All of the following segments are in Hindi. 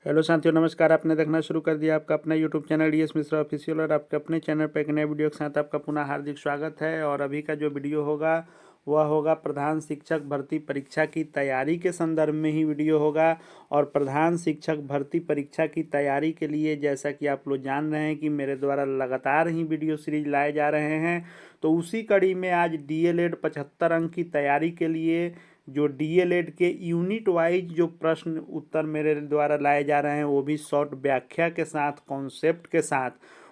हेलो साथियों, नमस्कार। आपने देखना शुरू कर दिया आपका अपना YouTube channel DS Mishra official, और आपके अपने चैनल पर एक नए वीडियो के साथ आपका पुनः हार्दिक स्वागत है। और अभी का जो वीडियो होगा वह होगा प्रधान शिक्षक भर्ती परीक्षा की तैयारी के संदर्भ में ही वीडियो होगा। और प्रधान शिक्षक भर्ती परीक्षा की तैयारी के लिए, जैसा कि आप लोग जान रहे हैं कि मेरे द्वारा लगातार ही वीडियो सीरीज लाए जा रहे हैं, तो उसी कड़ी में आज डीएलएड 75 अंक की तैयारी के लिए जो डीएलएड के यूनिट वाइज जो प्रश्न उत्तर मेरे द्वारा लाए जा रहे हैं, वो भी शॉर्ट व्याख्या के साथ, कॉन्सेप्ट के साथ,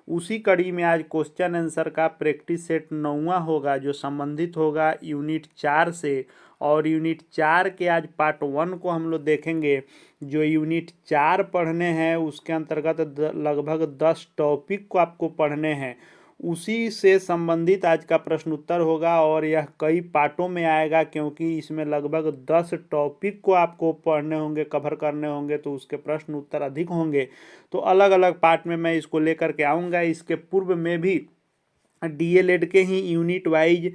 उसी कड़ी में आज क्वेश्चन आंसर का प्रैक्टिस सेट 9वां होगा, जो संबंधित होगा यूनिट 4 से। और यूनिट 4 के आज पार्ट 1 को हम लोग देखेंगे। जो यूनिट 4 पढ़ने हैं उसके अंतर्गत लगभग 10 टॉपिक को आपको पढ़ने हैं, उसी से संबंधित आज का प्रश्न उत्तर होगा। और यह कई पार्टों में आएगा, क्योंकि इसमें लगभग 10 टॉपिक को आपको पढ़ने होंगे, कवर करने होंगे, तो उसके प्रश्न उत्तर अधिक होंगे। तो अलग अलग पार्ट में मैं इसको लेकर के आऊँगा। इसके पूर्व में भी डीएलएड के ही यूनिट वाइज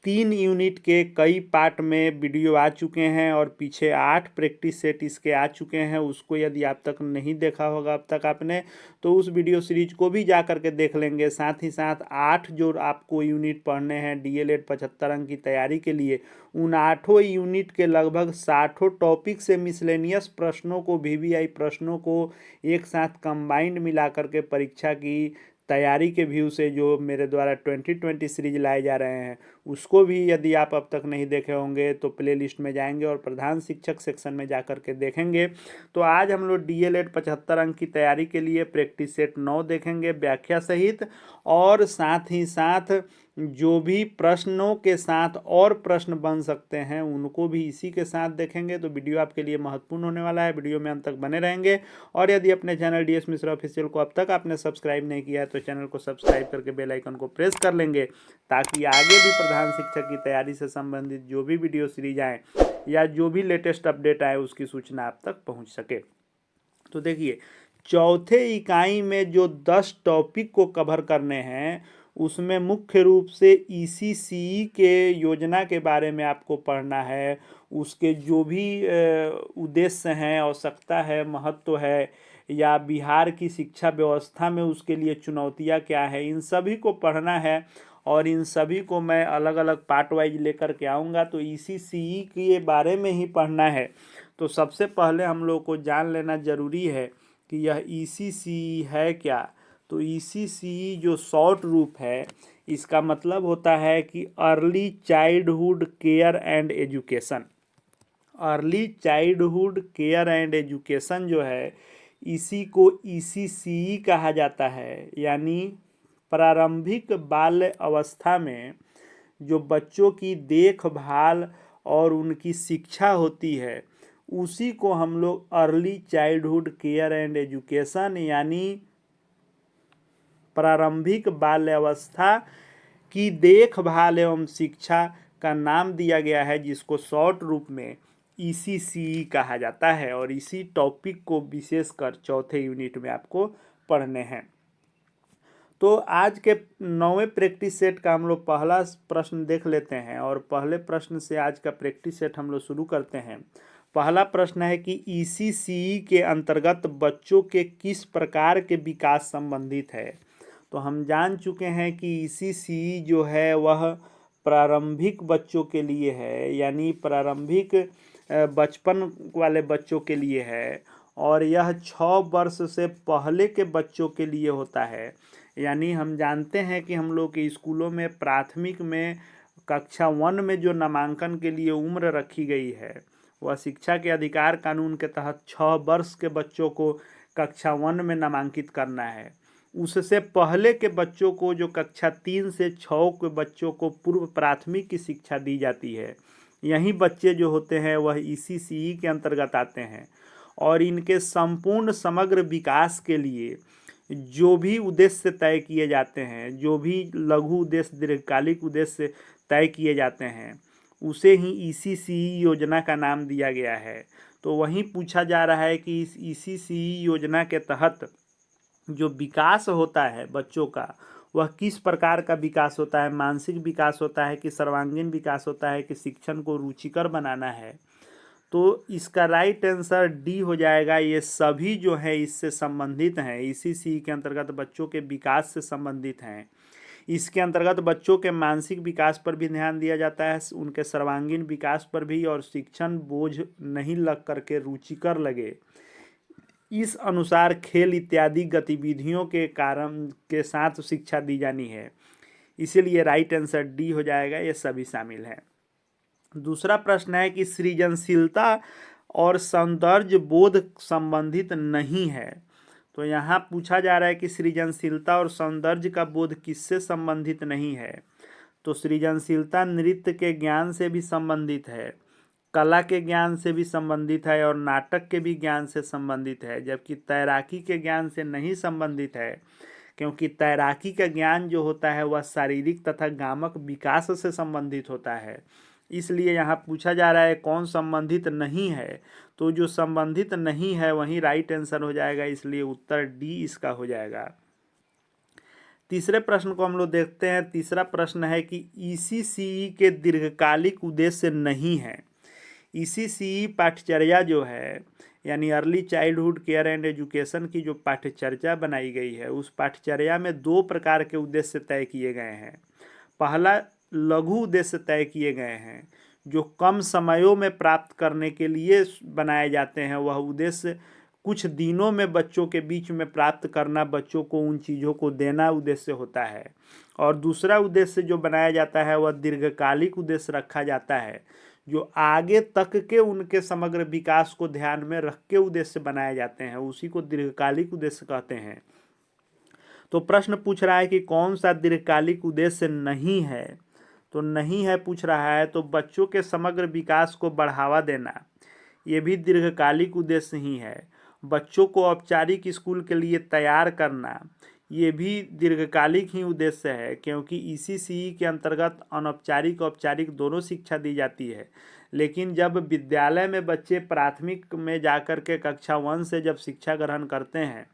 3 यूनिट के कई पार्ट में वीडियो आ चुके हैं, और पीछे 8 प्रैक्टिस सेट इसके आ चुके हैं। उसको यदि आप तक नहीं देखा होगा अब तक आपने, तो उस वीडियो सीरीज को भी जा करके देख लेंगे। साथ ही साथ 8 जो आपको यूनिट पढ़ने हैं डीएलएड 75 अंक की तैयारी के लिए, उन 8 यूनिट के लगभग 60 टॉपिक से मिसलेनियस प्रश्नों को, वीवीआई प्रश्नों को एक साथ कंबाइंड मिला करके परीक्षा की तैयारी के व्यू से जो मेरे द्वारा 2020 सीरीज लाए जा रहे हैं, उसको भी यदि आप अब तक नहीं देखे होंगे तो प्लेलिस्ट में जाएंगे और प्रधान शिक्षक सेक्शन में जा कर के देखेंगे। तो आज हम लोग डीएलएड 75 अंक की तैयारी के लिए प्रैक्टिस सेट 9 देखेंगे व्याख्या सहित, और साथ ही साथ जो भी प्रश्नों के साथ और प्रश्न बन सकते हैं उनको भी इसी के साथ देखेंगे। तो वीडियो आपके लिए महत्वपूर्ण होने वाला है, वीडियो में अंत तक बने रहेंगे। और यदि अपने चैनल डीएस मिश्रा ऑफिशियल को अब तक आपने सब्सक्राइब नहीं किया है तो चैनल को सब्सक्राइब करके बेल आइकन को प्रेस कर लेंगे, ताकि आगे भी प्रधान शिक्षक की तैयारी से संबंधित जो भी वीडियो सीरीज आए या जो भी लेटेस्ट अपडेट आए उसकी सूचना आप तक पहुंच सके। तो देखिए, चौथे इकाई में जो 10 टॉपिक को कवर करने हैं, उसमें मुख्य रूप से ईसीसीई के योजना के बारे में आपको पढ़ना है। उसके जो भी उद्देश्य हैं, आवश्यकता है, महत्व है, या बिहार की शिक्षा व्यवस्था में उसके लिए चुनौतियां क्या है, इन सभी को पढ़ना है। और इन सभी को मैं अलग अलग पार्ट वाइज लेकर के आऊँगा। तो ईसीसीई के बारे में ही पढ़ना है। तो सबसे पहले हम लोग को जान लेना जरूरी है कि यह ईसीसीई है क्या। तो ईसीसीई जो शॉर्ट रूप है, इसका मतलब होता है कि early childhood care and education. Early childhood care and education जो है, इसी को ईसीसीई कहा जाता है। यानी प्रारंभिक बाल्य अवस्था में जो बच्चों की देखभाल और उनकी शिक्षा होती है, उसी को हम लोग early childhood care and education यानी प्रारंभिक बाल्यावस्था की देखभाल एवं शिक्षा का नाम दिया गया है, जिसको शॉर्ट रूप में ईसीसीई कहा जाता है। और इसी टॉपिक को विशेषकर चौथे यूनिट में आपको पढ़ने हैं। तो आज के 9वें प्रैक्टिस सेट का हम लोग पहला प्रश्न देख लेते हैं, और पहले प्रश्न से आज का प्रैक्टिस सेट हम लोग शुरू करते हैं। पहला प्रश्न है कि ईसीसीई के अंतर्गत बच्चों के किस प्रकार के विकास संबंधित है। तो हम जान चुके हैं कि ईसीसीई जो है वह प्रारंभिक बच्चों के लिए है, यानी प्रारंभिक बचपन वाले बच्चों के लिए है। और यह 6 वर्ष से पहले के बच्चों के लिए होता है। यानी हम जानते हैं कि हम लोग के स्कूलों में प्राथमिक में कक्षा 1 में जो नामांकन के लिए उम्र रखी गई है, वह शिक्षा के अधिकार कानून के तहत 6 वर्ष के बच्चों को कक्षा 1 में नामांकित करना है। उससे पहले के बच्चों को, जो कक्षा 3 से 6 के बच्चों को पूर्व प्राथमिक की शिक्षा दी जाती है, यही बच्चे जो होते हैं वह ईसीसीई के अंतर्गत आते हैं। और इनके संपूर्ण समग्र विकास के लिए जो भी उद्देश्य तय किए जाते हैं, जो भी लघु उद्देश्य, दीर्घकालिक उद्देश्य तय किए जाते हैं, उसे ही ईसीसीई योजना का नाम दिया गया है। तो वहीं पूछा जा रहा है कि इस ईसीसीई योजना के तहत जो विकास होता है बच्चों का, वह किस प्रकार का विकास होता है। मानसिक विकास होता है कि सर्वांगीण विकास होता है कि शिक्षण को रुचिकर बनाना है। तो इसका राइट आंसर डी हो जाएगा। ये सभी जो है इससे संबंधित हैं, इसी सी के अंतर्गत बच्चों के विकास से संबंधित हैं। इसके अंतर्गत बच्चों के मानसिक विकास पर भी ध्यान दिया जाता है, उनके सर्वांगीण विकास पर भी, और शिक्षण बोझ नहीं लग करके रुचिकर लगे, इस अनुसार खेल इत्यादि गतिविधियों के कारण के साथ शिक्षा दी जानी है। इसीलिए राइट आंसर डी हो जाएगा, ये सभी शामिल हैं। दूसरा प्रश्न है कि सृजनशीलता और सौंदर्य बोध संबंधित नहीं है। तो यहाँ पूछा जा रहा है कि सृजनशीलता और सौंदर्य का बोध किससे संबंधित नहीं है। तो सृजनशीलता नृत्य के ज्ञान से भी संबंधित है, कला के ज्ञान से भी संबंधित है, और नाटक के भी ज्ञान से संबंधित है, जबकि तैराकी के ज्ञान से नहीं संबंधित है, क्योंकि तैराकी का ज्ञान जो होता है वह शारीरिक तथा गामक विकास से संबंधित होता है। इसलिए यहाँ पूछा जा रहा है कौन संबंधित नहीं है, तो जो संबंधित नहीं है वही राइट आंसर हो जाएगा, इसलिए उत्तर डी इसका हो जाएगा। तीसरे प्रश्न को हम लोग देखते हैं। तीसरा प्रश्न है कि ईसीसीई के दीर्घकालिक उद्देश्य नहीं है। ईसीसीई पाठ्यचर्या जो है, यानी early childhood care and education की जो पाठ्यचर्या बनाई गई है, उस पाठ्यचर्या में 2 प्रकार के उद्देश्य तय किए गए हैं। पहला लघु उद्देश्य तय किए गए हैं, जो कम समयों में प्राप्त करने के लिए बनाए जाते हैं। वह उद्देश्य कुछ दिनों में बच्चों के बीच में प्राप्त करना, बच्चों को उन चीज़ों को देना उद्देश्य होता है। और दूसरा उद्देश्य जो बनाया जाता है वह दीर्घकालिक उद्देश्य रखा जाता है, जो आगे तक के उनके समग्र विकास को ध्यान में रख के उद्देश्य बनाए जाते हैं, उसी को दीर्घकालिक उद्देश्य कहते हैं। तो प्रश्न पूछ रहा है कि कौन सा दीर्घकालिक उद्देश्य नहीं है। तो नहीं है पूछ रहा है, तो बच्चों के समग्र विकास को बढ़ावा देना, ये भी दीर्घकालिक उद्देश्य ही है। बच्चों को औपचारिक स्कूल के लिए तैयार करना, ये भी दीर्घकालिक ही उद्देश्य है, क्योंकि ईसीसीई के अंतर्गत अनौपचारिक औपचारिक दोनों शिक्षा दी जाती है। लेकिन जब विद्यालय में बच्चे प्राथमिक में जाकर के कक्षा 1 से जब शिक्षा ग्रहण करते हैं,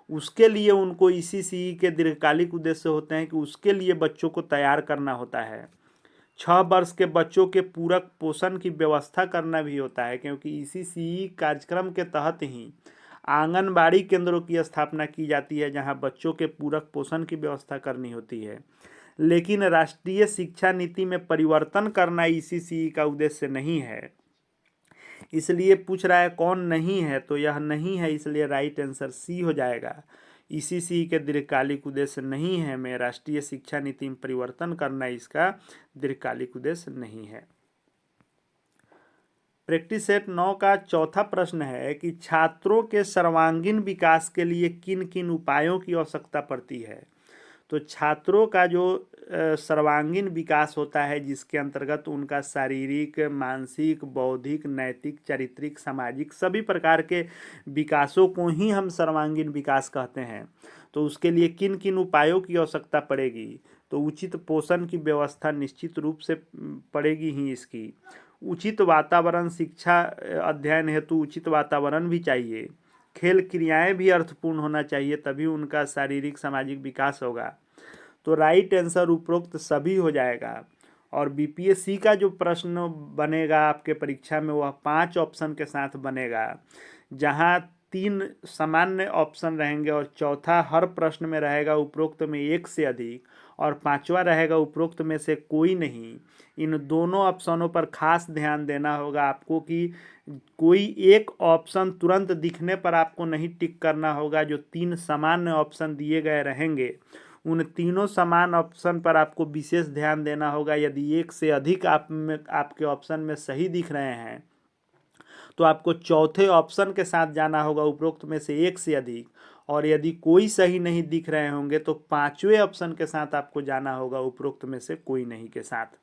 उसके लिए उनको ईसीसीई के दीर्घकालिक उद्देश्य होते हैं कि उसके लिए बच्चों को तैयार करना होता है। 6 वर्ष के बच्चों के पूरक पोषण की व्यवस्था करना भी होता है, क्योंकि ईसीसीई कार्यक्रम के तहत ही आंगनबाड़ी केंद्रों की स्थापना की जाती है, जहां बच्चों के पूरक पोषण की व्यवस्था करनी होती है। लेकिन राष्ट्रीय शिक्षा नीति में परिवर्तन करना ईसीसीई का उद्देश्य नहीं है। इसलिए पूछ रहा है कौन नहीं है, तो यह नहीं है, इसलिए राइट आंसर सी हो जाएगा। ईसीसीई के दीर्घकालिक उद्देश्य नहीं है में राष्ट्रीय शिक्षा नीति में परिवर्तन करना इसका दीर्घकालिक उद्देश्य नहीं है। प्रैक्टिस सेट 9 का चौथा प्रश्न है कि छात्रों के सर्वांगीण विकास के लिए किन किन उपायों की आवश्यकता पड़ती है। तो छात्रों का जो सर्वांगीण विकास होता है, जिसके अंतर्गत उनका शारीरिक, मानसिक, बौद्धिक, नैतिक, चारित्रिक, सामाजिक सभी प्रकार के विकासों को ही हम सर्वांगीण विकास कहते हैं। तो उसके लिए किन किन उपायों की आवश्यकता पड़ेगी। तो उचित पोषण की व्यवस्था निश्चित रूप से पड़ेगी ही इसकी। उचित वातावरण, शिक्षा अध्ययन हेतु उचित वातावरण भी चाहिए। खेल क्रियाएं भी अर्थपूर्ण होना चाहिए, तभी उनका शारीरिक सामाजिक विकास होगा। तो राइट आंसर उपरोक्त सभी हो जाएगा। और बीपीएससी का जो प्रश्न बनेगा आपके परीक्षा में, वह 5 ऑप्शन के साथ बनेगा, जहां 3 सामान्य ऑप्शन रहेंगे और चौथा हर प्रश्न में रहेगा उपरोक्त में 1 से अधिक, और 5वां रहेगा उपरोक्त में से कोई नहीं। इन दोनों ऑप्शनों पर खास ध्यान देना होगा आपको कि कोई एक ऑप्शन तुरंत दिखने पर आपको नहीं टिक करना होगा। जो 3 सामान्य ऑप्शन दिए गए रहेंगे, उन तीनों समान ऑप्शन पर आपको विशेष ध्यान देना होगा। यदि 1 से अधिक आपके ऑप्शन में सही दिख रहे हैं, तो आपको चौथे ऑप्शन के साथ जाना होगा उपरोक्त में से 1 से अधिक, और यदि कोई सही नहीं दिख रहे होंगे तो 5वें ऑप्शन के साथ आपको जाना होगा उपरोक्त में से कोई नहीं के साथ।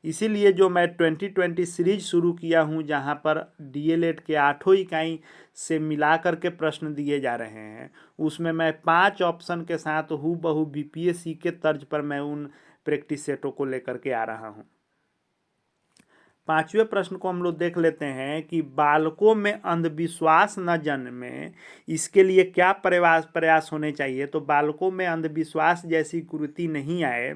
इसीलिए जो मैं 2020 सीरीज शुरू किया हूं, जहां पर डीएलएड के 8 इकाई से मिला करके प्रश्न दिए जा रहे हैं, उसमें मैं 5 ऑप्शन के साथ हूबहू बीपीएससी के तर्ज पर मैं उन प्रैक्टिस सेटों को लेकर के आ रहा हूं। 5वें प्रश्न को हम लोग देख लेते हैं कि बालकों में अंधविश्वास न जन्मे, इसके लिए क्या प्रयास होने चाहिए। तो बालकों में अंधविश्वास जैसी कुरीति नहीं आए,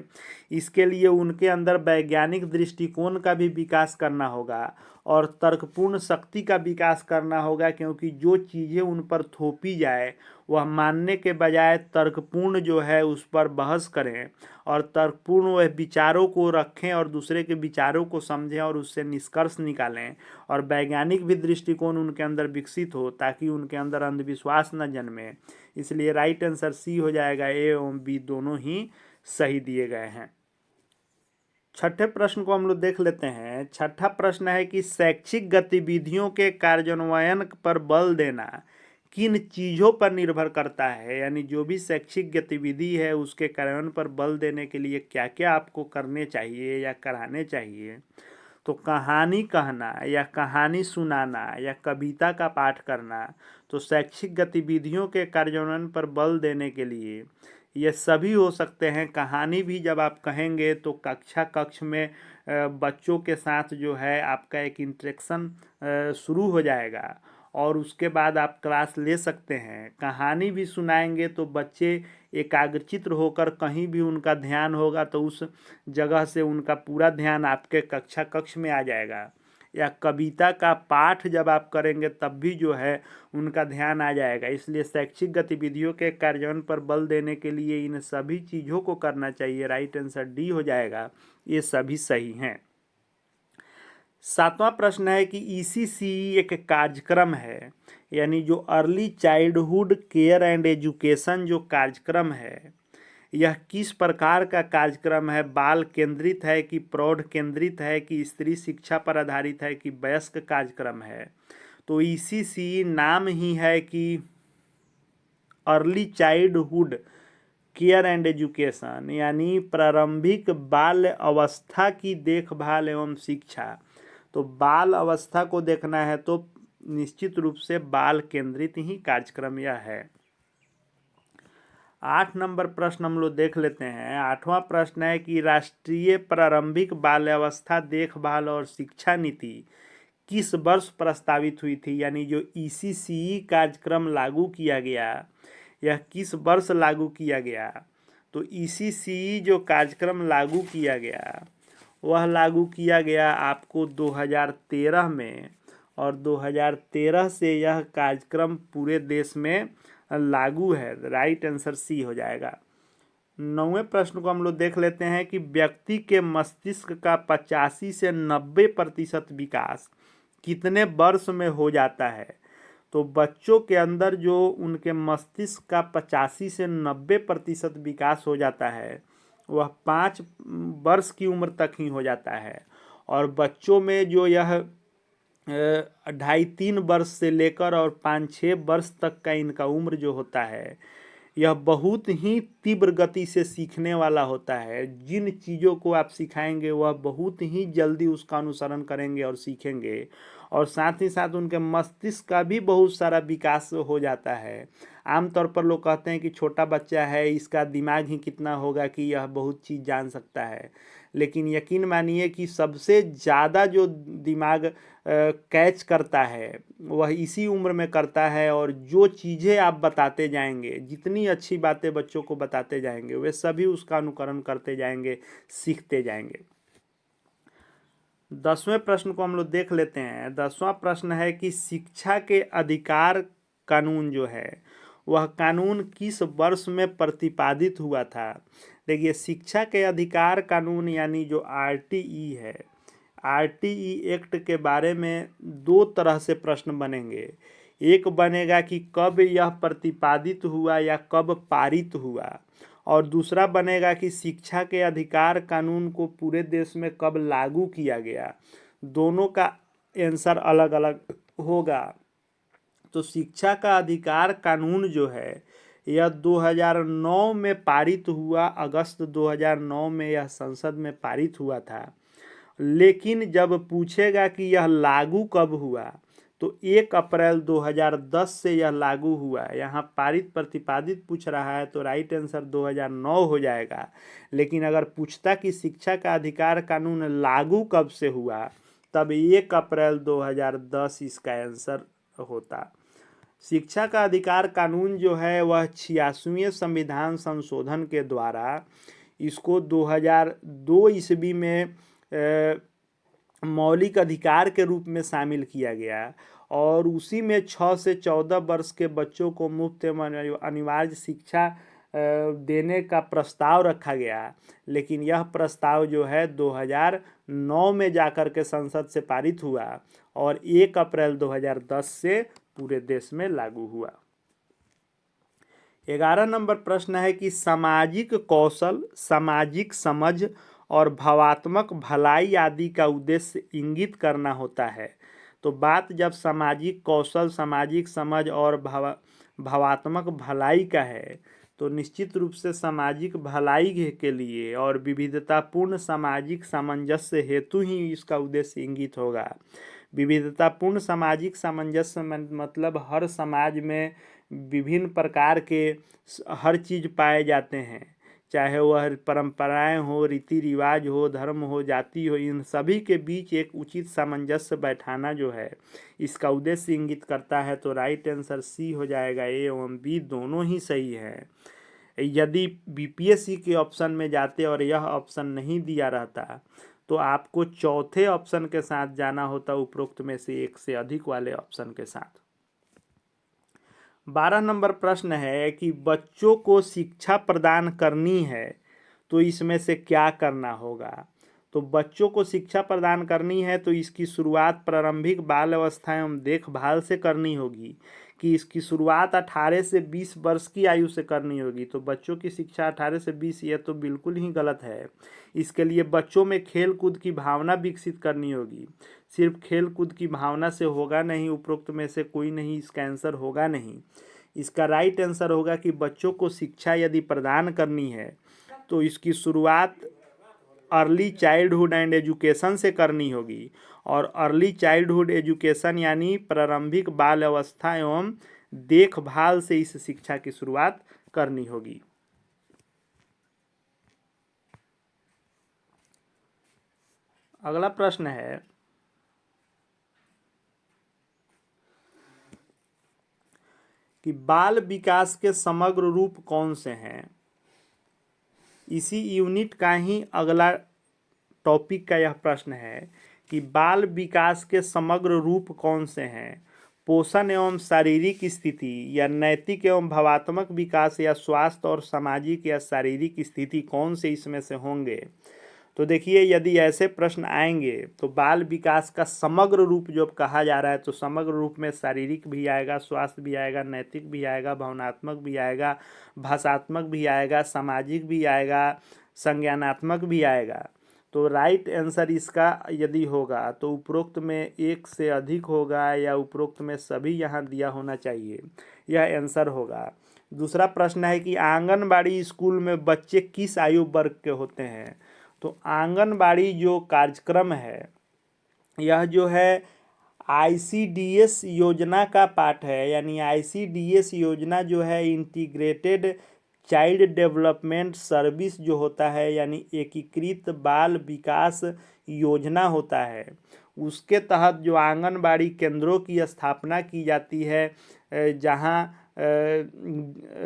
इसके लिए उनके अंदर वैज्ञानिक दृष्टिकोण का भी विकास करना होगा, और तर्कपूर्ण शक्ति का विकास करना होगा, क्योंकि जो चीज़ें उन पर थोपी जाए वह मानने के बजाय तर्कपूर्ण जो है उस पर बहस करें और तर्कपूर्ण वह विचारों को रखें और दूसरे के विचारों को समझें और उससे निष्कर्ष निकालें और वैज्ञानिक भी दृष्टिकोण उनके अंदर विकसित हो, ताकि उनके अंदर अंधविश्वास न जन्मे। इसलिए राइट आंसर सी हो जाएगा। ए एवं बी दोनों ही सही दिए गए हैं। छठे प्रश्न को हम लोग देख लेते हैं। छठा प्रश्न है कि शैक्षिक गतिविधियों के कार्यान्वयन पर बल देना किन चीज़ों पर निर्भर करता है, यानी जो भी शैक्षिक गतिविधि है उसके कार्यान्वयन पर बल देने के लिए क्या क्या आपको करने चाहिए या कराने चाहिए। तो कहानी कहना या कहानी सुनाना या कविता का पाठ करना। तो शैक्षिक गतिविधियों के कार्यान्वयन पर बल देने के लिए ये सभी हो सकते हैं। कहानी भी जब आप कहेंगे तो कक्ष में बच्चों के साथ जो है आपका एक इंटरेक्शन शुरू हो जाएगा और उसके बाद आप क्लास ले सकते हैं। कहानी भी सुनाएंगे तो बच्चे एकाग्रचित्त होकर कहीं भी उनका ध्यान होगा तो उस जगह से उनका पूरा ध्यान आपके कक्ष में आ जाएगा। या कविता का पाठ जब आप करेंगे तब भी जो है उनका ध्यान आ जाएगा। इसलिए शैक्षिक गतिविधियों के कार्यान्वयन पर बल देने के लिए इन सभी चीज़ों को करना चाहिए। राइट आंसर डी हो जाएगा। ये सभी सही हैं। सातवां प्रश्न है कि ECCE एक कार्यक्रम है, यानी जो early childhood care and education जो कार्यक्रम है यह किस प्रकार का कार्यक्रम है। बाल केंद्रित है कि प्रौढ़ केंद्रित है कि स्त्री शिक्षा पर आधारित है कि वयस्क कार्यक्रम है। तो ECCE नाम ही है कि early childhood care and education, यानी प्रारंभिक बाल अवस्था की देखभाल एवं शिक्षा। तो बाल अवस्था को देखना है तो निश्चित रूप से बाल केंद्रित ही कार्यक्रम यह है। 8 नंबर प्रश्न हम लोग देख लेते हैं। 8वां प्रश्न है कि राष्ट्रीय प्रारंभिक बाल्यावस्था देखभाल और शिक्षा नीति किस वर्ष प्रस्तावित हुई थी, यानी जो ECCE कार्यक्रम लागू किया गया यह किस वर्ष लागू किया गया। तो ECCE जो कार्यक्रम लागू किया गया वह लागू किया गया आपको 2013 में और 2013 से यह कार्यक्रम पूरे देश में लागू है। राइट आंसर सी हो जाएगा। 9वें प्रश्न को हम लोग देख लेते हैं कि व्यक्ति के मस्तिष्क का 85 से 90% विकास कितने वर्ष में हो जाता है। तो बच्चों के अंदर जो उनके मस्तिष्क का 85 से 90% विकास हो जाता है वह 5 वर्ष की उम्र तक ही हो जाता है। और बच्चों में जो यह 2.5-3 वर्ष से लेकर और 5-6 वर्ष तक का इनका उम्र जो होता है यह बहुत ही तीव्र गति से सीखने वाला होता है। जिन चीज़ों को आप सिखाएंगे वह बहुत ही जल्दी उसका अनुसरण करेंगे और सीखेंगे और साथ ही साथ उनके मस्तिष्क का भी बहुत सारा विकास हो जाता है। आमतौर पर लोग कहते हैं कि छोटा बच्चा है इसका दिमाग ही कितना होगा कि यह बहुत चीज़ जान सकता है, लेकिन यकीन मानिए कि सबसे ज़्यादा जो दिमाग कैच करता है वह इसी उम्र में करता है। और जो चीज़ें आप बताते जाएंगे, जितनी अच्छी बातें बच्चों को बताते जाएंगे वे सभी उसका अनुकरण करते जाएंगे, सीखते जाएंगे। 10वें प्रश्न को हम लोग देख लेते हैं। 10वां प्रश्न है कि शिक्षा के अधिकार कानून जो है वह कानून किस वर्ष में प्रतिपादित हुआ था। देखिए, शिक्षा के अधिकार कानून यानी जो RTE है, RTE एक्ट के बारे में 2 तरह से प्रश्न बनेंगे। एक बनेगा कि कब यह प्रतिपादित हुआ या कब पारित हुआ, और दूसरा बनेगा कि शिक्षा के अधिकार कानून को पूरे देश में कब लागू किया गया। दोनों का आंसर अलग अलग होगा। तो शिक्षा का अधिकार कानून जो है यह 2009 में पारित हुआ। अगस्त 2009 में यह संसद में पारित हुआ था। लेकिन जब पूछेगा कि यह लागू कब हुआ तो 1 अप्रैल 2010 से यह लागू हुआ। यहाँ पारित प्रतिपादित पूछ रहा है तो राइट आंसर 2009 हो जाएगा। लेकिन अगर पूछता कि शिक्षा का अधिकार कानून लागू कब से हुआ तब 1 अप्रैल 2010 इसका आंसर होता। शिक्षा का अधिकार कानून जो है वह 86वें संविधान संशोधन के द्वारा इसको 2002 ईस्वी में मौलिक अधिकार के रूप में शामिल किया गया और उसी में 6 से 14 वर्ष के बच्चों को मुफ्त एवं अनिवार्य शिक्षा देने का प्रस्ताव रखा गया। लेकिन यह प्रस्ताव जो है 2009 में जाकर के संसद से पारित हुआ और 1 अप्रैल 2010 से पूरे देश में लागू हुआ। 11 नंबर प्रश्न है कि सामाजिक कौशल, सामाजिक समझ और भावात्मक भलाई आदि का उद्देश्य इंगित करना होता है। तो बात जब सामाजिक कौशल, सामाजिक समझ और भावात्मक भलाई का है तो निश्चित रूप से सामाजिक भलाई के लिए और विविधतापूर्ण सामाजिक सामंजस्य हेतु ही इसका उद्देश्य इंगित होगा। विविधतापूर्ण सामाजिक सामंजस्य मतलब हर समाज में विभिन्न प्रकार के हर चीज़ पाए जाते हैं, चाहे वह परंपराएं हो, रीति रिवाज हो, धर्म हो, जाति हो, इन सभी के बीच एक उचित सामंजस्य बैठाना जो है इसका उद्देश्य इंगित करता है। तो राइट आंसर सी हो जाएगा। ए एवं बी दोनों ही सही है। यदि बीपीएससी के ऑप्शन में जाते और यह ऑप्शन नहीं दिया रहता तो आपको चौथे ऑप्शन के साथ जाना होता, उपरोक्त में से एक से अधिक वाले ऑप्शन के साथ। 12 नंबर प्रश्न है कि बच्चों को शिक्षा प्रदान करनी है तो इसमें से क्या करना होगा। तो बच्चों को शिक्षा प्रदान करनी है तो इसकी शुरुआत प्रारंभिक बाल अवस्था एवं देखभाल से करनी होगी कि इसकी शुरुआत 18 से 20 वर्ष की आयु से करनी होगी। तो बच्चों की शिक्षा 18 से 20 यह तो बिल्कुल ही गलत है। इसके लिए बच्चों में खेल कूद की भावना विकसित करनी होगी। सिर्फ खेल कूद की भावना से होगा नहीं, उपरोक्त में से कोई नहीं, इसका आंसर होगा नहीं। इसका राइट आंसर होगा कि बच्चों को शिक्षा यदि प्रदान करनी है तो इसकी शुरुआत अर्ली चाइल्डहुड एंड एजुकेशन से करनी होगी और अर्ली चाइल्डहुड एजुकेशन यानी प्रारंभिक बाल अवस्था एवं देखभाल से इस शिक्षा की शुरुआत करनी होगी। अगला प्रश्न है कि बाल विकास के समग्र रूप कौन से हैं। इसी यूनिट का ही अगला टॉपिक का यह प्रश्न है कि बाल विकास के समग्र रूप कौन से हैं। पोषण एवं शारीरिक स्थिति या नैतिक एवं भावात्मक विकास या स्वास्थ्य और सामाजिक या शारीरिक स्थिति कौन से इसमें से होंगे। तो देखिए, यदि ऐसे प्रश्न आएंगे तो बाल विकास का समग्र रूप जो कहा जा रहा है तो समग्र रूप में शारीरिक भी आएगा, स्वास्थ्य भी आएगा, नैतिक भी आएगा, भावनात्मक भी आएगा, भाषात्मक भी आएगा, सामाजिक भी आएगा, संज्ञानात्मक भी आएगा। तो राइट आंसर इसका यदि होगा तो उपरोक्त में एक से अधिक होगा या उपरोक्त में सभी यहाँ दिया होना चाहिए, यह आंसर होगा। दूसरा प्रश्न है कि आंगनबाड़ी स्कूल में बच्चे किस आयु वर्ग के होते हैं। तो आंगनबाड़ी जो कार्यक्रम है यह जो है आईसीडीएस योजना का पार्ट है, यानी आईसीडीएस योजना जो है इंटीग्रेटेड चाइल्ड डेवलपमेंट सर्विस जो होता है, यानी एकीकृत बाल विकास योजना होता है। उसके तहत जो आंगनबाड़ी केंद्रों की स्थापना की जाती है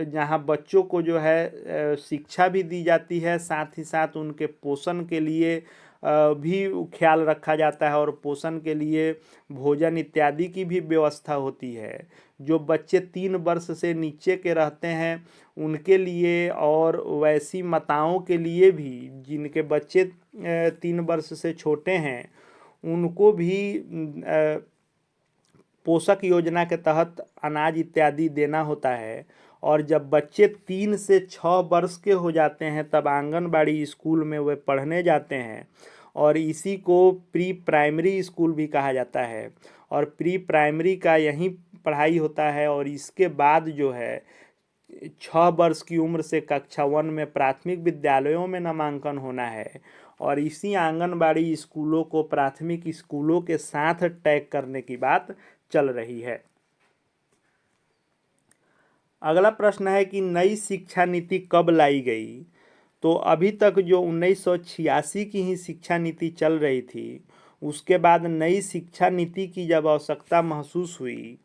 जहाँ बच्चों को जो है शिक्षा भी दी जाती है, साथ ही साथ उनके पोषण के लिए भी ख्याल रखा जाता है और पोषण के लिए भोजन इत्यादि की भी व्यवस्था होती है। जो बच्चे 3 वर्ष से नीचे के रहते हैं उनके लिए और वैसी माताओं के लिए भी जिनके बच्चे 3 वर्ष से छोटे हैं उनको भी पोषक योजना के तहत अनाज इत्यादि देना होता है। और जब बच्चे 3 से 6 वर्ष के हो जाते हैं तब आंगनबाड़ी स्कूल में वे पढ़ने जाते हैं और इसी को प्री प्राइमरी स्कूल भी कहा जाता है और प्री प्राइमरी का यहीं पढ़ाई होता है। और इसके बाद जो है 6 वर्ष की उम्र से कक्षा 1 में प्राथमिक विद्यालयों में नामांकन होना है और इसी आंगनबाड़ी स्कूलों को प्राथमिक स्कूलों के साथ टैग करने की बात चल रही है। अगला प्रश्न है कि नई शिक्षा नीति कब लाई गई। तो अभी तक जो 1986 की ही शिक्षा नीति चल रही थी, उसके बाद नई शिक्षा नीति की जब आवश्यकता महसूस हुई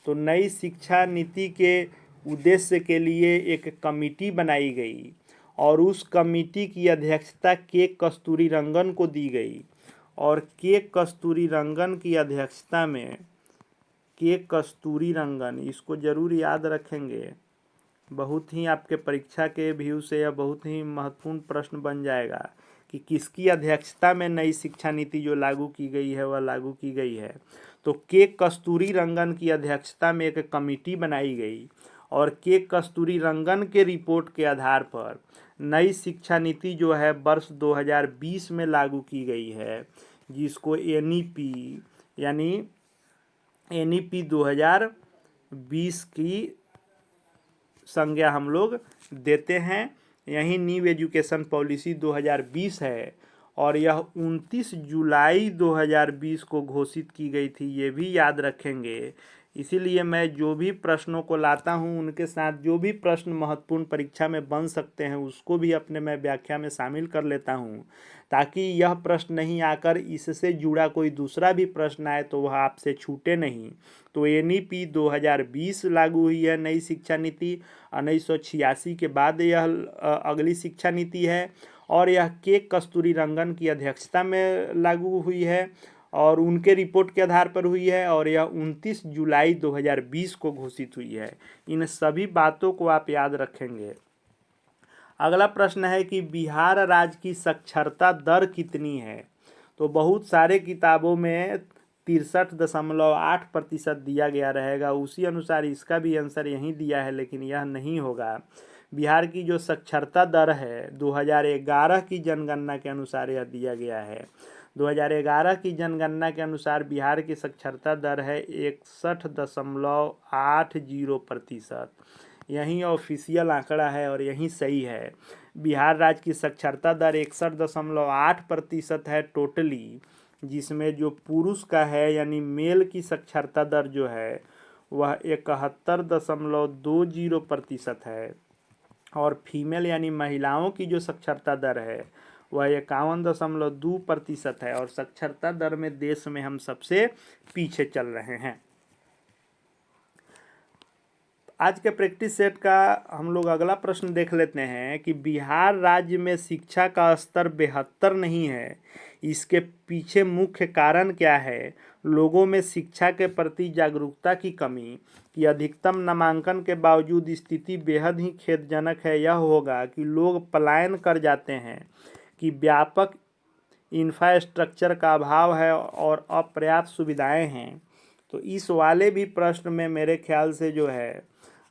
तो नई शिक्षा नीति के उद्देश्य के लिए एक कमेटी बनाई गई और उस कमेटी की अध्यक्षता के कस्तूरीरंगन को दी गई और के कस्तूरीरंगन की अध्यक्षता में, के कस्तूरीरंगन, इसको जरूर याद रखेंगे, बहुत ही आपके परीक्षा के व्यू से यह बहुत ही महत्वपूर्ण प्रश्न बन जाएगा कि किसकी अध्यक्षता में नई शिक्षा नीति जो लागू की गई है वह लागू की गई है। तो के कस्तूरीरंगन की अध्यक्षता में एक कमेटी बनाई गई और के कस्तूरीरंगन के रिपोर्ट के आधार पर नई शिक्षा नीति जो है वर्ष 2020 में लागू की गई है, जिसको एनईपी यानी एनईपी 2020 की संज्ञा हम लोग देते हैं। यही न्यू एजुकेशन पॉलिसी 2020 है और यह 29 जुलाई 2020 को घोषित की गई थी, ये भी याद रखेंगे। इसीलिए मैं जो भी प्रश्नों को लाता हूँ उनके साथ जो भी प्रश्न महत्वपूर्ण परीक्षा में बन सकते हैं उसको भी अपने मैं व्याख्या में शामिल कर लेता हूँ, ताकि यह प्रश्न नहीं आकर इससे जुड़ा कोई दूसरा भी प्रश्न आए तो वह आपसे छूटे नहीं। तो एनईपी 2020 लागू हुई है नई शिक्षा नीति, 1986 के बाद यह अगली शिक्षा नीति है और यह के कस्तूरीरंगन की अध्यक्षता में लागू हुई है और उनके रिपोर्ट के आधार पर हुई है और यह 29 जुलाई 2020 को घोषित हुई है। इन सभी बातों को आप याद रखेंगे। अगला प्रश्न है कि बिहार राज्य की साक्षरता दर कितनी है। तो बहुत सारे किताबों में 63.8% दिया गया रहेगा, उसी अनुसार इसका भी आंसर यहीं दिया है, लेकिन यह नहीं होगा। बिहार की जो साक्षरता दर है 2011 की जनगणना के अनुसार यह दिया गया है। 2011 की जनगणना के अनुसार बिहार की साक्षरता दर है 61.80%। यही ऑफिशियल आंकड़ा है और यही सही है। बिहार राज्य की साक्षरता दर 61.8% है टोटली, जिसमें जो पुरुष का है यानी मेल की साक्षरता दर जो है वह 71.20% है और फीमेल यानी महिलाओं की जो साक्षरता दर है वह 51.2% है और साक्षरता दर में देश में हम सबसे पीछे चल रहे हैं। आज के प्रैक्टिस सेट का हम लोग अगला प्रश्न देख लेते हैं कि बिहार राज्य में शिक्षा का स्तर बेहतर नहीं है, इसके पीछे मुख्य कारण क्या है। लोगों में शिक्षा के प्रति जागरूकता की कमी, कि अधिकतम नामांकन के बावजूद स्थिति बेहद ही खेदजनक है। यह होगा कि लोग पलायन कर जाते हैं, कि व्यापक इंफ्रास्ट्रक्चर का अभाव है और अपर्याप्त सुविधाएं हैं। तो इस वाले भी प्रश्न में मेरे ख्याल से जो है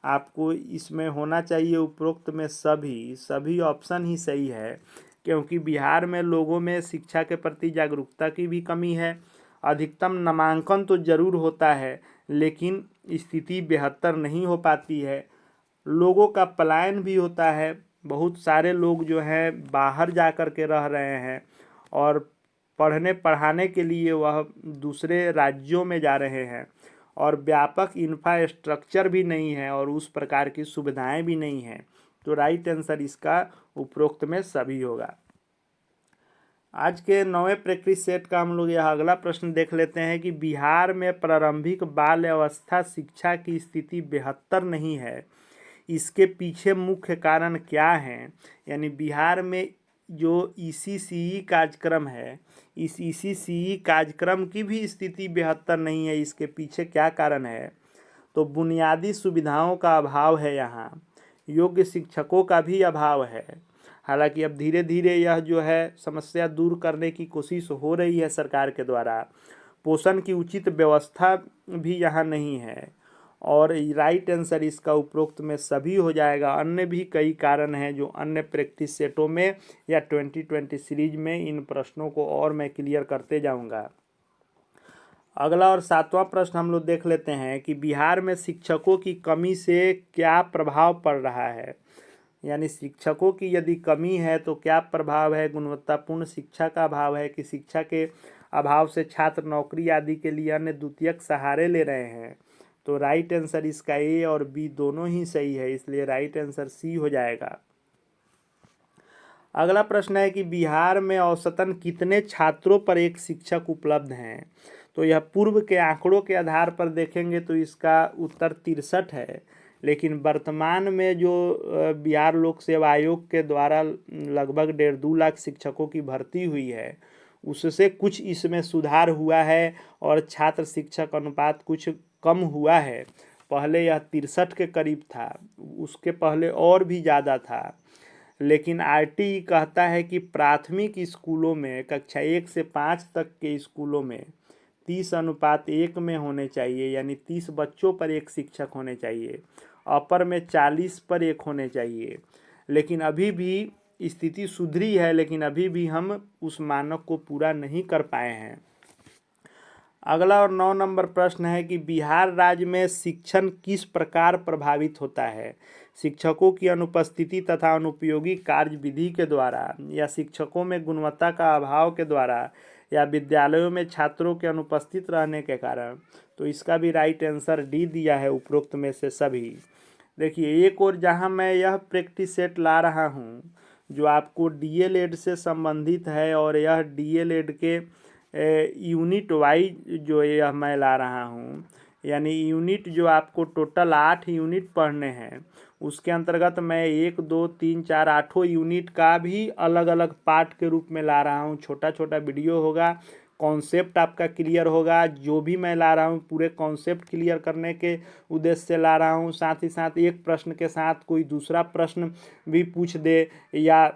आपको इसमें होना चाहिए उपरोक्त में सभी ऑप्शन ही सही है, क्योंकि बिहार में लोगों में शिक्षा के प्रति जागरूकता की भी कमी है। अधिकतम नामांकन तो जरूर होता है लेकिन स्थिति बेहतर नहीं हो पाती है। लोगों का पलायन भी होता है, बहुत सारे लोग जो है बाहर जा कर के रह रहे हैं और पढ़ने पढ़ाने के लिए वह दूसरे राज्यों में जा रहे हैं और व्यापक इंफ्रास्ट्रक्चर भी नहीं है और उस प्रकार की सुविधाएं भी नहीं हैं। तो राइट आंसर इसका उपरोक्त में सभी होगा। आज के 9वें प्रैक्टिस सेट का हम लोग यह अगला प्रश्न देख लेते हैं कि बिहार में प्रारंभिक बाल अवस्था शिक्षा की स्थिति बेहतर नहीं है, इसके पीछे मुख्य कारण क्या हैं। यानी बिहार में जो ईसीसीई कार्यक्रम है, इस ईसीसीई कार्यक्रम की भी स्थिति बेहतर नहीं है, इसके पीछे क्या कारण है। तो बुनियादी सुविधाओं का अभाव है, यहाँ योग्य शिक्षकों का भी अभाव है। हालांकि अब धीरे धीरे यह जो है समस्या दूर करने की कोशिश हो रही है सरकार के द्वारा। पोषण की उचित व्यवस्था भी यहाँ नहीं है और राइट आंसर इसका उपरोक्त में सभी हो जाएगा। अन्य भी कई कारण हैं जो अन्य प्रैक्टिस सेटों में या 2020 सीरीज में इन प्रश्नों को और मैं क्लियर करते जाऊंगा। अगला और 7वां प्रश्न हम लोग देख लेते हैं कि बिहार में शिक्षकों की कमी से क्या प्रभाव पड़ रहा है। यानी शिक्षकों की यदि कमी है तो क्या प्रभाव है। गुणवत्तापूर्ण शिक्षा का अभाव है कि शिक्षा के अभाव से छात्र नौकरी आदि के लिए अन्य द्वितीयक सहारे ले रहे हैं। तो राइट आंसर इसका ए और बी दोनों ही सही है, इसलिए राइट आंसर सी हो जाएगा। अगला प्रश्न है कि बिहार में औसतन कितने छात्रों पर एक शिक्षक उपलब्ध हैं। तो यह पूर्व के आंकड़ों के आधार पर देखेंगे तो इसका उत्तर 63 है, लेकिन वर्तमान में जो बिहार लोक सेवा आयोग के द्वारा लगभग 1.5-2 लाख शिक्षकों की भर्ती हुई है उससे कुछ इसमें सुधार हुआ है और छात्र शिक्षक अनुपात कुछ कम हुआ है। पहले यह 63 के करीब था, उसके पहले और भी ज़्यादा था। लेकिन आरटीई कहता है कि प्राथमिक स्कूलों में कक्षा 1 से 5 तक के स्कूलों में 30:1 में होने चाहिए, यानी 30 बच्चों पर एक शिक्षक होने चाहिए। अपर में 40 पर एक होने चाहिए। लेकिन अभी भी स्थिति सुधरी है, लेकिन अभी भी हम उस मानक को पूरा नहीं कर पाए हैं। अगला और 9 नंबर प्रश्न है कि बिहार राज्य में शिक्षण किस प्रकार प्रभावित होता है? शिक्षकों की अनुपस्थिति तथा अनुपयोगी कार्य विधि के द्वारा, या शिक्षकों में गुणवत्ता का अभाव के द्वारा, या विद्यालयों में छात्रों के अनुपस्थित रहने के कारण। तो इसका भी राइट आंसर डी दिया है उपरोक्त में से सभी। देखिए, एक और जहां मैं यह प्रैक्टिस सेट ला रहा हूं जो आपको डीएलएड से संबंधित है, और यह डीएलएड के यूनिट वाइज जो यह मैं ला रहा हूँ, यानी यूनिट जो आपको टोटल 8 यूनिट पढ़ने हैं, उसके अंतर्गत मैं 1 2 3 4 8 यूनिट का भी अलग अलग पार्ट के रूप में ला रहा हूँ। छोटा छोटा वीडियो होगा, कॉन्सेप्ट आपका क्लियर होगा। जो भी मैं ला रहा हूँ पूरे कॉन्सेप्ट क्लियर करने के उद्देश्य से ला रहा हूँ। साथ ही साथ एक प्रश्न के साथ कोई दूसरा प्रश्न भी पूछ दे, या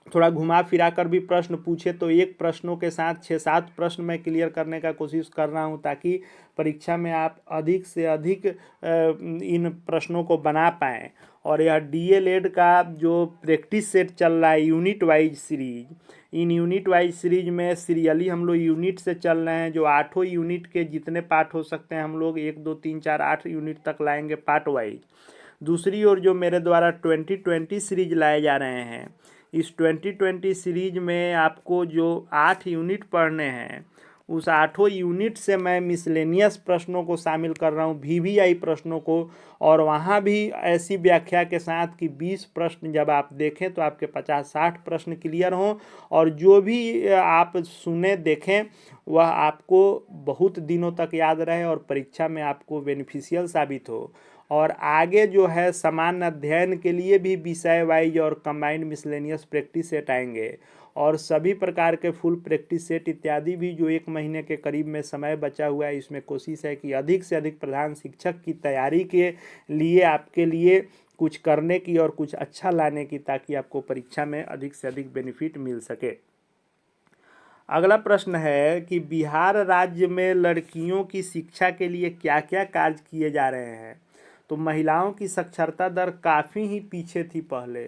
थोड़ा घुमा फिरा कर भी प्रश्न पूछे, तो एक प्रश्नों के साथ 6-7 प्रश्न मैं क्लियर करने का कोशिश कर रहा हूं, ताकि परीक्षा में आप अधिक से अधिक इन प्रश्नों को बना पाएँ। और यह डीएलएड का जो प्रैक्टिस सेट चल रहा है unit wise series, in unit wise series में सीरियली हम लोग यूनिट से चल रहे हैं। जो 8 यूनिट के जितने पार्ट हो सकते हैं हम लोग 1 2 3 4 8 यूनिट तक लाएंगे पार्ट वाइज। दूसरी ओर जो मेरे द्वारा 2020 सीरीज लाए जा रहे हैं, इस 2020 सीरीज में आपको जो 8 यूनिट पढ़ने हैं, उस 8 यूनिट से मैं मिसलेनियस प्रश्नों को शामिल कर रहा हूँ, वीवीआई प्रश्नों को। और वहाँ भी ऐसी व्याख्या के साथ कि 20 प्रश्न जब आप देखें तो आपके 50-60 प्रश्न क्लियर हों, और जो भी आप सुने देखें वह आपको बहुत दिनों तक याद रहे और परीक्षा में आपको बेनिफिशियल साबित हो। और आगे जो है सामान्य अध्ययन के लिए भी विषय वाइज और कंबाइंड मिसलेनियस प्रैक्टिस सेट आएंगे, और सभी प्रकार के फुल प्रैक्टिस सेट इत्यादि भी जो 1 महीने के करीब में समय बचा हुआ है, इसमें कोशिश है कि अधिक से अधिक प्रधान शिक्षक की तैयारी के लिए आपके लिए कुछ करने की और कुछ अच्छा लाने की, ताकि आपको परीक्षा में अधिक से अधिक बेनिफिट मिल सके। अगला प्रश्न है कि बिहार राज्य में लड़कियों की शिक्षा के लिए क्या क्या कार्य किए जा रहे हैं? तो महिलाओं की साक्षरता दर काफ़ी ही पीछे थी पहले,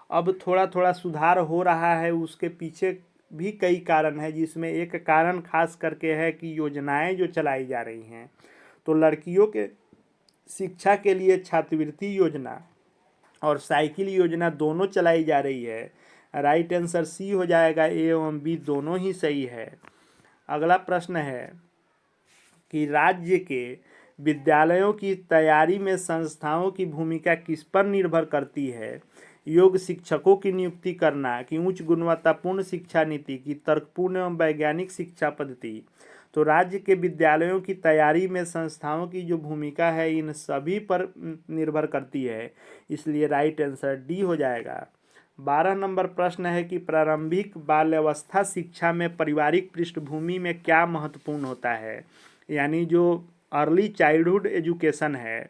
अब थोड़ा थोड़ा सुधार हो रहा है। उसके पीछे भी कई कारण हैं, जिसमें एक कारण खास करके है कि योजनाएं जो चलाई जा रही हैं। तो लड़कियों के शिक्षा के लिए छात्रवृत्ति योजना और साइकिल योजना दोनों चलाई जा रही है। राइट आंसर सी हो जाएगा, ए एवं बी दोनों ही सही है। अगला प्रश्न है कि राज्य के विद्यालयों की तैयारी में संस्थाओं की भूमिका किस पर निर्भर करती है? योग्य शिक्षकों की नियुक्ति करना, कि उच्च गुणवत्तापूर्ण शिक्षा नीति, की तर्कपूर्ण एवं वैज्ञानिक शिक्षा पद्धति। तो राज्य के विद्यालयों की तैयारी में संस्थाओं की जो भूमिका है इन सभी पर निर्भर करती है, इसलिए राइट आंसर डी हो जाएगा। 12 नंबर प्रश्न है कि प्रारंभिक बाल्यावस्था शिक्षा में पारिवारिक पृष्ठभूमि में क्या महत्वपूर्ण होता है? यानी जो अर्ली चाइल्डहुड एजुकेशन है,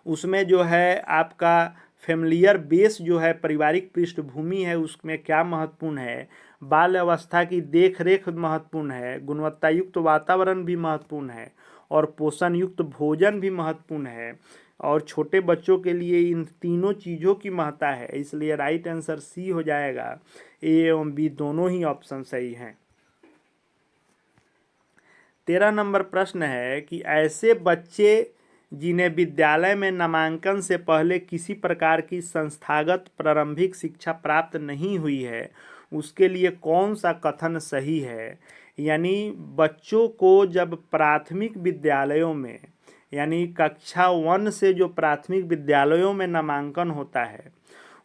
उसमें जो है आपका फैमिलियर बेस जो है, पारिवारिक पृष्ठभूमि है, उसमें क्या महत्वपूर्ण है? बाल अवस्था की देख रेख महत्वपूर्ण है, गुणवत्ता युक्त वातावरण भी महत्वपूर्ण है, और पोषण युक्त भोजन भी महत्वपूर्ण है। और छोटे बच्चों के लिए इन तीनों चीज़ों की महत्ता है, इसलिए राइट आंसर सी हो जाएगा। ए एवं बी दोनों ही ऑप्शन सही हैं। 13 नंबर प्रश्न है कि ऐसे बच्चे जिन्हें विद्यालय में नामांकन से पहले किसी प्रकार की संस्थागत प्रारंभिक शिक्षा प्राप्त नहीं हुई है, उसके लिए कौन सा कथन सही है? यानी बच्चों को जब प्राथमिक विद्यालयों में, यानी कक्षा 1 से जो प्राथमिक विद्यालयों में नामांकन होता है,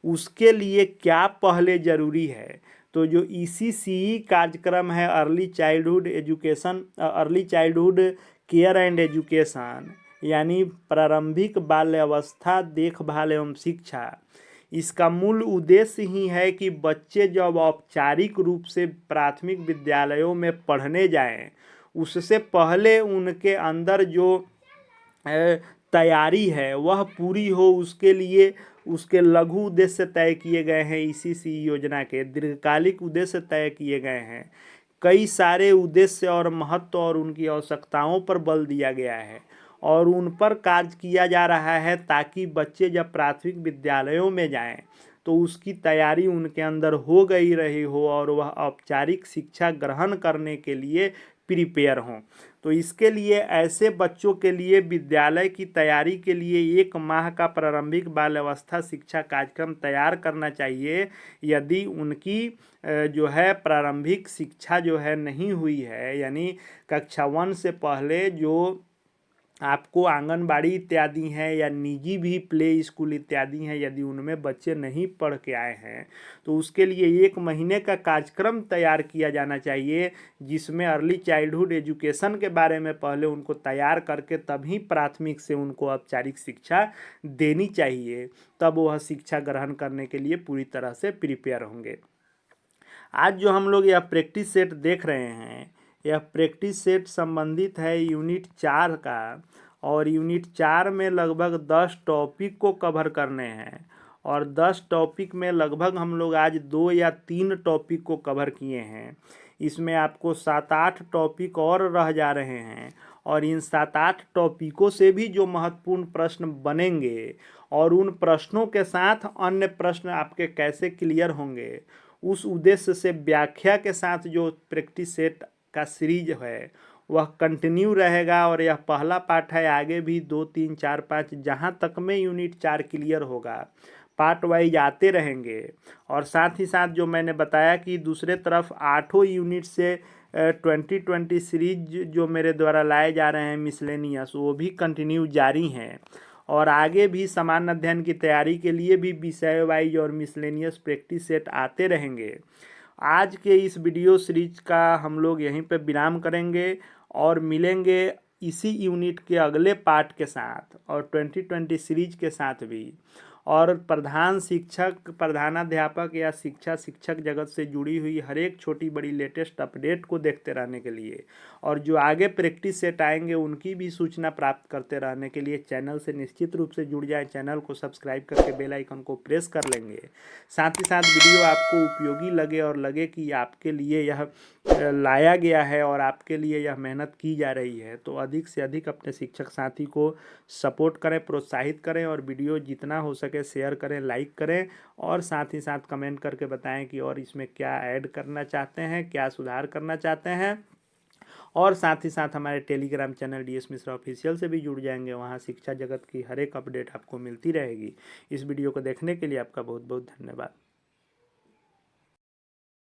उसके लिए क्या पहले ज़रूरी है? तो जो ईसीसीई कार्यक्रम है, early childhood education, early childhood care and education, यानी प्रारंभिक बाल्यावस्था देखभाल एवं शिक्षा, इसका मूल उद्देश्य ही है कि बच्चे जब औपचारिक रूप से प्राथमिक विद्यालयों में पढ़ने जाएं, उससे पहले उनके अंदर जो तैयारी है वह पूरी हो। उसके लिए उसके लघु उद्देश्य तय किए गए हैं, इसी योजना के दीर्घकालिक उद्देश्य तय किए गए हैं। कई सारे उद्देश्य और महत्व और उनकी आवश्यकताओं पर बल दिया गया है और उन पर कार्य किया जा रहा है, ताकि बच्चे जब प्राथमिक विद्यालयों में जाएं तो उसकी तैयारी उनके अंदर हो गई रही हो और वह औपचारिक शिक्षा ग्रहण करने के लिए प्रिपेयर हों। तो इसके लिए ऐसे बच्चों के लिए विद्यालय की तैयारी के लिए 1 माह का प्रारंभिक बाल अवस्था शिक्षा कार्यक्रम तैयार करना चाहिए। यदि उनकी जो है प्रारंभिक शिक्षा जो है नहीं हुई है, यानी कक्षा 1 से पहले जो आपको आंगनबाड़ी इत्यादि हैं या निजी भी प्ले स्कूल इत्यादि हैं, यदि उनमें बच्चे नहीं पढ़ के आए हैं तो उसके लिए 1 महीने का कार्यक्रम तैयार किया जाना चाहिए, जिसमें अर्ली चाइल्डहुड एजुकेशन के बारे में पहले उनको तैयार करके तभी प्राथमिक से उनको औपचारिक शिक्षा देनी चाहिए। तब वह शिक्षा ग्रहण करने के लिए पूरी तरह से प्रिपेयर होंगे। आज जो हम लोग यह प्रैक्टिस सेट देख रहे हैं, यह प्रैक्टिस सेट संबंधित है यूनिट 4 का, और यूनिट 4 में लगभग 10 टॉपिक को कवर करने हैं और 10 टॉपिक में लगभग हम लोग आज 2 या 3 टॉपिक को कवर किए हैं। इसमें आपको 7-8 टॉपिक और रह जा रहे हैं और इन 7-8 टॉपिकों से भी जो महत्वपूर्ण प्रश्न बनेंगे और उन प्रश्नों के साथ अन्य प्रश्न आपके कैसे क्लियर होंगे, उस उद्देश्य से व्याख्या के साथ जो प्रैक्टिस सेट का सीरीज है वह कंटिन्यू रहेगा। और यह पहला पार्ट है, आगे भी 2, 3, 4, 5 जहाँ तक में यूनिट 4 क्लियर होगा पार्ट वाइज आते रहेंगे। और साथ ही साथ जो मैंने बताया कि दूसरे तरफ 8 यूनिट से 2020 सीरीज जो मेरे द्वारा लाए जा रहे हैं मिसलेनियस, वो भी कंटिन्यू जारी हैं और आगे भी सामान्य अध्ययन की तैयारी के लिए भी विषय वाइज और मिसलेनियस प्रैक्टिस सेट आते रहेंगे। आज के इस वीडियो सीरीज का हम लोग यहीं पे विराम करेंगे और मिलेंगे इसी यूनिट के अगले पार्ट के साथ और 2020 सीरीज के साथ भी। और प्रधान शिक्षक, प्रधानाध्यापक या शिक्षक जगत से जुड़ी हुई हर एक छोटी बड़ी लेटेस्ट अपडेट को देखते रहने के लिए और जो आगे प्रैक्टिस सेट आएंगे उनकी भी सूचना प्राप्त करते रहने के लिए चैनल से निश्चित रूप से जुड़ जाए। चैनल को सब्सक्राइब करके बेल आइकन को प्रेस कर लेंगे। साथ ही साथ वीडियो आपको उपयोगी लगे और लगे कि आपके लिए यह लाया गया है और आपके लिए यह मेहनत की जा रही है, तो अधिक से अधिक अपने शिक्षक साथी को सपोर्ट करें, प्रोत्साहित करें और वीडियो जितना हो सके शेयर करें, लाइक करें और साथ ही साथ कमेंट करके बताएं कि और इसमें क्या ऐड करना चाहते हैं, क्या सुधार करना चाहते हैं। और साथ ही साथ हमारे Telegram channel DS Mishra official से भी जुड़ जाएंगे, वहाँ शिक्षा जगत की हर एक अपडेट आपको मिलती रहेगी। इस वीडियो को देखने के लिए आपका बहुत बहुत धन्यवाद।